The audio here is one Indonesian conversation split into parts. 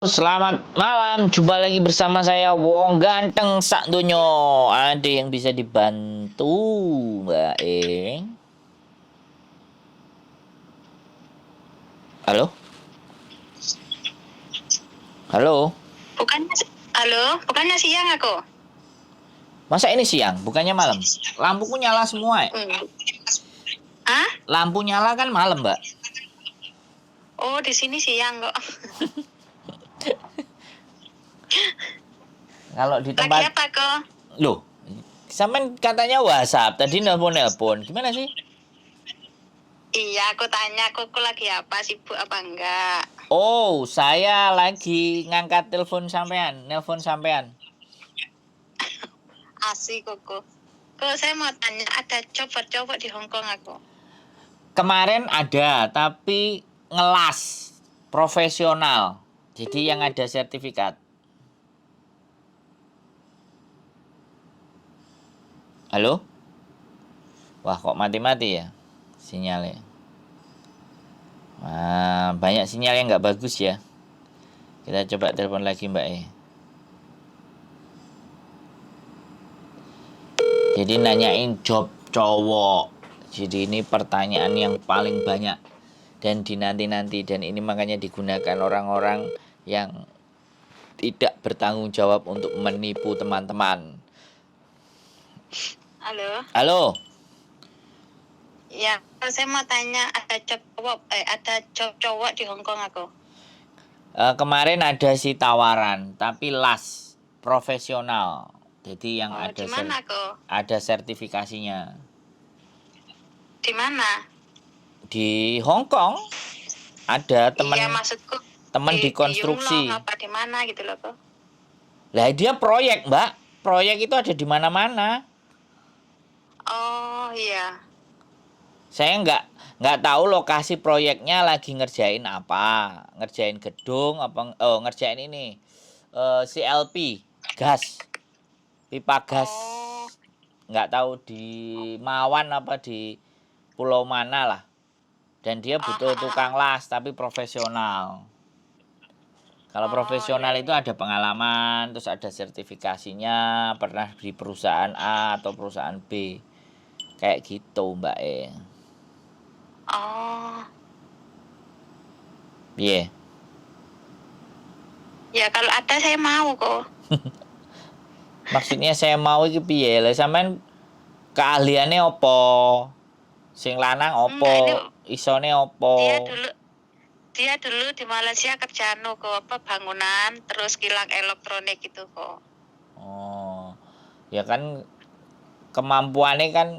Selamat malam, jumpa lagi bersama saya Wong Ganteng Sak Donyo. Ada yang bisa dibantu, Mbak Eng? Halo? Halo? Bukannya, halo, bukannya siang aku? Masa ini siang, bukannya malam? Lampuku nyala semua ya? Hah? Lampu nyala kan malam, Mbak? Oh, di sini siang kok. Kalau di Lagi tempat... apa kok? Loh, sampean katanya WhatsApp, tadi nelpon-nelpon. Gimana sih? Iya, aku tanya aku lagi apa, sibuk apa enggak? Oh, saya lagi ngangkat nelpon sampean. Asik kok. Kok saya mau tanya, ada copot-copot di Hong Kong aku. Kemarin ada, tapi ngelas profesional. Jadi yang ada sertifikat. Halo? Wah, kok mati-mati ya sinyalnya. Wah, banyak sinyal yang nggak bagus ya. Kita coba telepon lagi Mbak E. Jadi nanyain job cowok. Jadi ini pertanyaan yang paling banyak dan dinanti-nanti, dan ini makanya digunakan orang-orang yang tidak bertanggung jawab untuk menipu teman-teman. Halo? Halo? Ya, saya mau tanya, ada job cowok di Hong Kong aku. Kemarin ada si tawaran, tapi las profesional. Jadi yang Di mana kok? ada sertifikasinya. Di mana? Di Hong Kong ada Iya, maksudku temen di di konstruksi. Yunlong apa di mana gitu loh kok. Lah dia proyek, Mbak. Proyek itu ada di mana-mana. Oh, iya. Saya nggak tahu lokasi proyeknya lagi ngerjain apa. Ngerjain gedung apa, ngerjain ini. CLP, gas. Pipa gas. Oh, Nggak tahu di Mawan apa di pulau mana lah. Dan dia butuh tukang las tapi profesional. Kalau profesional iya, itu iya. ada pengalaman, terus ada sertifikasinya, pernah di perusahaan A atau perusahaan B. Kayak gitu, Mbak E. Oh, Iya. ya kalau ada saya mau kok. Maksudnya saya mau iki piye? Lah sampean keahliannya opo? Sing lanang Enggak, ini opo? Isone opo? dia dulu dia dulu di Malaysia kerja kok apa bangunan terus kilang elektronik gitu kok. Oh. Ya kan kemampuannya kan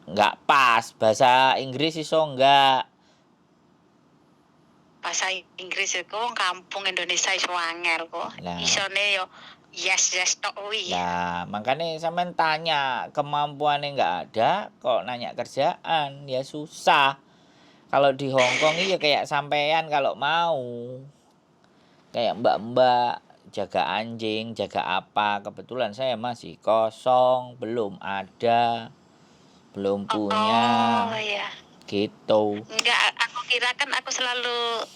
nggak pas. Bahasa Inggris iso enggak. Bahasa Inggris itu wong kampung Indonesia iso angel kok. Nah. Isone yo yes tok wi. Nah, makanya sampean tanya kemampuannya nggak ada, kok nanya kerjaan, ya susah. Kalau di Hong Kong iya kayak sampean kalau mau, kayak mbak-mbak jaga anjing, jaga apa. Kebetulan saya masih kosong, belum ada, belum punya, Oh iya. gitu. Enggak, aku kira kan aku selalu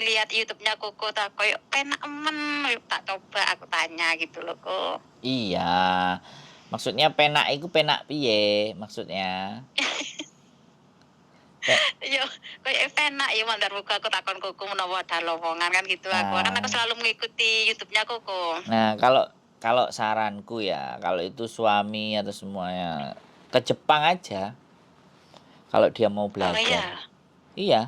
lihat YouTube-nya Koko tak koyo penak men, tak coba aku tanya gitu loh kok. Iya, maksudnya penak itu penak piye maksudnya? Yo, koyo penak ya mandar muka aku takon Koko menawa ada lowongan kan gitu aku. Kan aku selalu mengikuti YouTube-nya Koko. Nah, kalau saranku ya, kalau itu suami atau semuanya ke Jepang aja. Kalau dia mau belajar. Oh iya. Iya.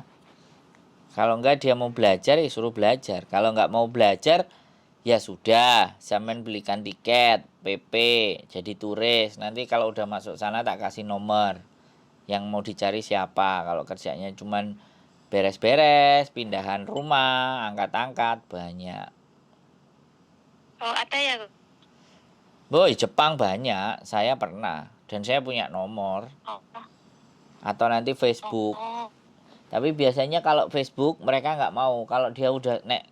Kalau enggak dia mau belajar ya suruh belajar. Kalau enggak mau belajar ya sudah, sampean belikan tiket PP jadi turis. Nanti kalau udah masuk sana tak kasih nomor. Yang mau dicari siapa. Kalau kerjanya cuman beres-beres, pindahan rumah, angkat-angkat, banyak. Oh, ada ya. Boy, Jepang banyak. Saya pernah dan saya punya nomor. Oh. Atau nanti Facebook. Oh. Tapi biasanya kalau Facebook mereka nggak mau. Kalau dia udah nek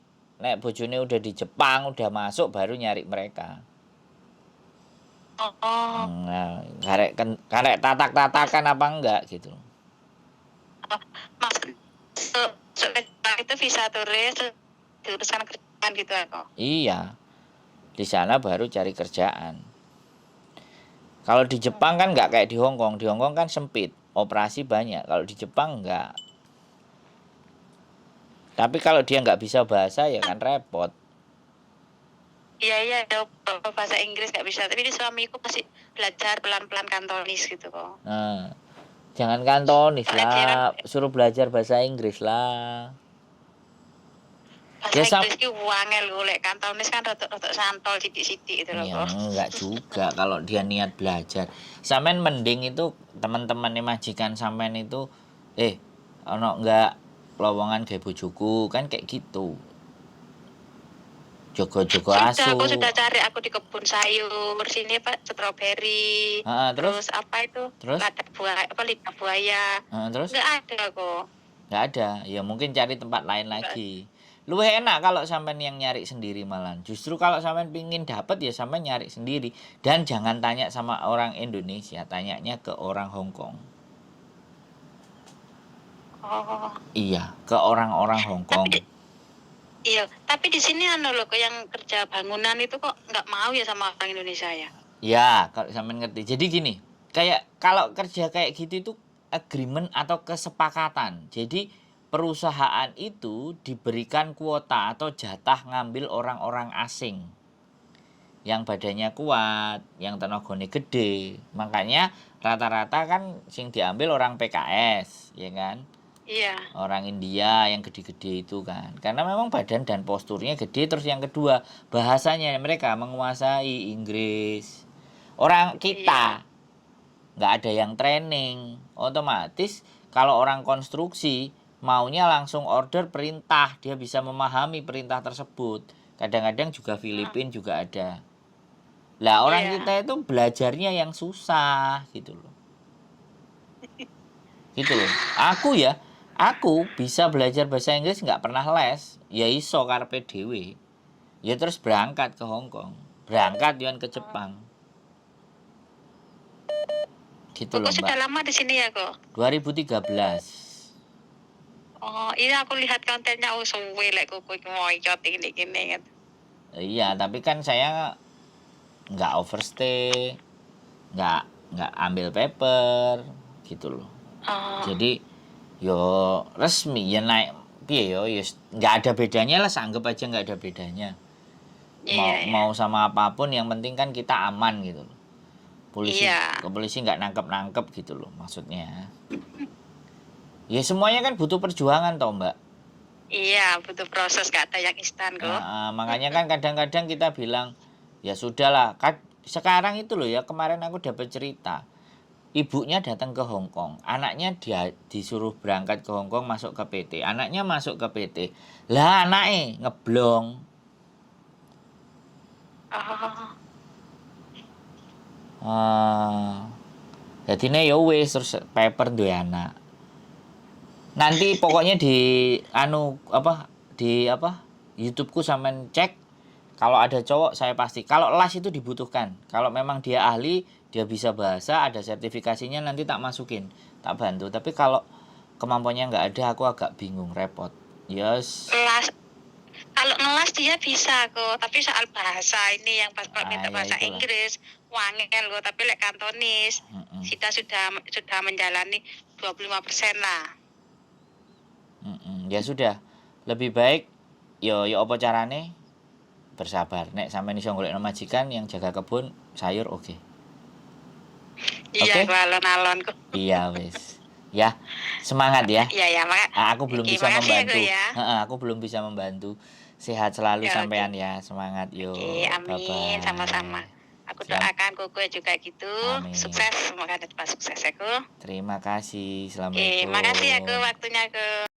bojone udah di Jepang, udah masuk baru nyari mereka. Oh. Nah, karek tatak-tatakan apa enggak gitu. Maksud itu bisa turis jurusan kerja Jepang gitu aku. Iya, di sana baru cari kerjaan. Kalau di Jepang kan nggak kayak di Hong Kong. Di Hong Kong kan sempit, operasi banyak. Kalau di Jepang nggak. Tapi kalau dia nggak bisa bahasa ya kan repot. Iya, bahasa Inggris nggak bisa. Tapi ini suamiku masih belajar pelan-pelan Kantonis gitu kok. Nah, jangan Kantonis Soalnya dia kan lah, suruh belajar bahasa Inggris lah. bahasa Ya Inggris ki wangel lho, lek Kantonis kan rotok santol sithik-sithik gitu loh ya kok. enggak juga kalau dia niat belajar. Sampean mending itu teman-teman majikan sampean itu ono enggak lowongan gawe bojoku kan kayak gitu. Jogo-jogo asu. Aku sudah cari aku di kebun sayur sini Pak, stroberi. Terus apa itu? Terus? Lidah buaya. Terus Nggak ada kok. nggak ada. Ya mungkin cari tempat lain lagi. Luwih enak kalau sampean yang nyari sendiri malah. Justru kalau sampean pingin dapat ya sampean nyari sendiri dan jangan tanya sama orang Indonesia, tanyanya ke orang Hong Kong. Oh. Iya, ke orang-orang Hong Kong. Iya, tapi di sini loh yang kerja bangunan itu kok nggak mau ya sama orang Indonesia ya? Ya, kalau sampean ngerti. Jadi gini, kayak kalau kerja kayak gitu itu agreement atau kesepakatan. Jadi perusahaan itu diberikan kuota atau jatah ngambil orang-orang asing yang badannya kuat, yang tenaganya gede. Makanya rata-rata kan sing diambil orang PKS, ya kan? Iya. Orang India yang gede-gede itu kan. Karena memang badan dan posturnya gede. Terus yang kedua, bahasanya mereka menguasai Inggris. Orang kita nggak ada yang training. Otomatis kalau orang konstruksi maunya langsung order perintah, dia bisa memahami perintah tersebut. Kadang-kadang juga Filipina juga ada. Lah orang kita itu belajarnya yang susah gitu loh. Gitu loh. Aku bisa belajar bahasa Inggris nggak pernah les. Ya iso karepe dhewe. Ya terus berangkat ke Hong Kong. Berangkat Yuan ke Jepang. Gitu loh, Mbak. Sudah lama di sini ya kok? 2013. Oh, ini aku lihat kontennya suwe lek kuku moyot gini kan. Iya, tapi kan saya nggak overstay, nggak ambil paper, gitu loh. Jadi yo resmi ya naik piye yo nggak ada bedanya lah, anggap aja nggak ada bedanya. Mau sama apapun yang penting kan kita aman gitu loh. Polisi nggak nangkep gitu loh maksudnya. Ya semuanya kan butuh perjuangan toh Mbak. Iya, butuh proses, gak ada yang instan kok. Makanya kan kadang-kadang kita bilang ya sudahlah. Sekarang itu loh ya, kemarin aku dapat cerita. Ibunya datang ke Hong Kong, anaknya dia disuruh berangkat ke Hong Kong masuk ke PT. Anaknya masuk ke PT. Lah anaknya ngeblong. Jadi ya wis terus paper duwe anak. Nanti pokoknya di YouTubeku sampean cek. Kalau ada cowok saya pasti. Kalau las itu dibutuhkan. Kalau memang dia ahli, dia bisa bahasa, ada sertifikasinya, nanti tak masukin, tak bantu. Tapi kalau kemampuannya nggak ada, aku agak bingung, repot. Yes. Kalau ngelas dia bisa kok, tapi soal bahasa ini yang pas minta bahasa Inggris, wangel kok. Tapi lek Kantonis, kita sudah menjalani 25% lah. Ya sudah, lebih baik yo apa carane? Bersabar. Nek sampean iso golekno majikan yang jaga kebun sayur oke. Iya, alon-alon kok. Iya wis. Ya, semangat ya. Iya, aku belum bisa membantu. Ya. Aku belum bisa membantu. Sehat selalu sampean ya. Semangat yo. Amin, sama-sama. Aku doakan Koko juga gitu. Amin. Sukses, semoga tetap sukses aku. Terima kasih. Assalamualaikum. Terima kasih aku waktunya aku.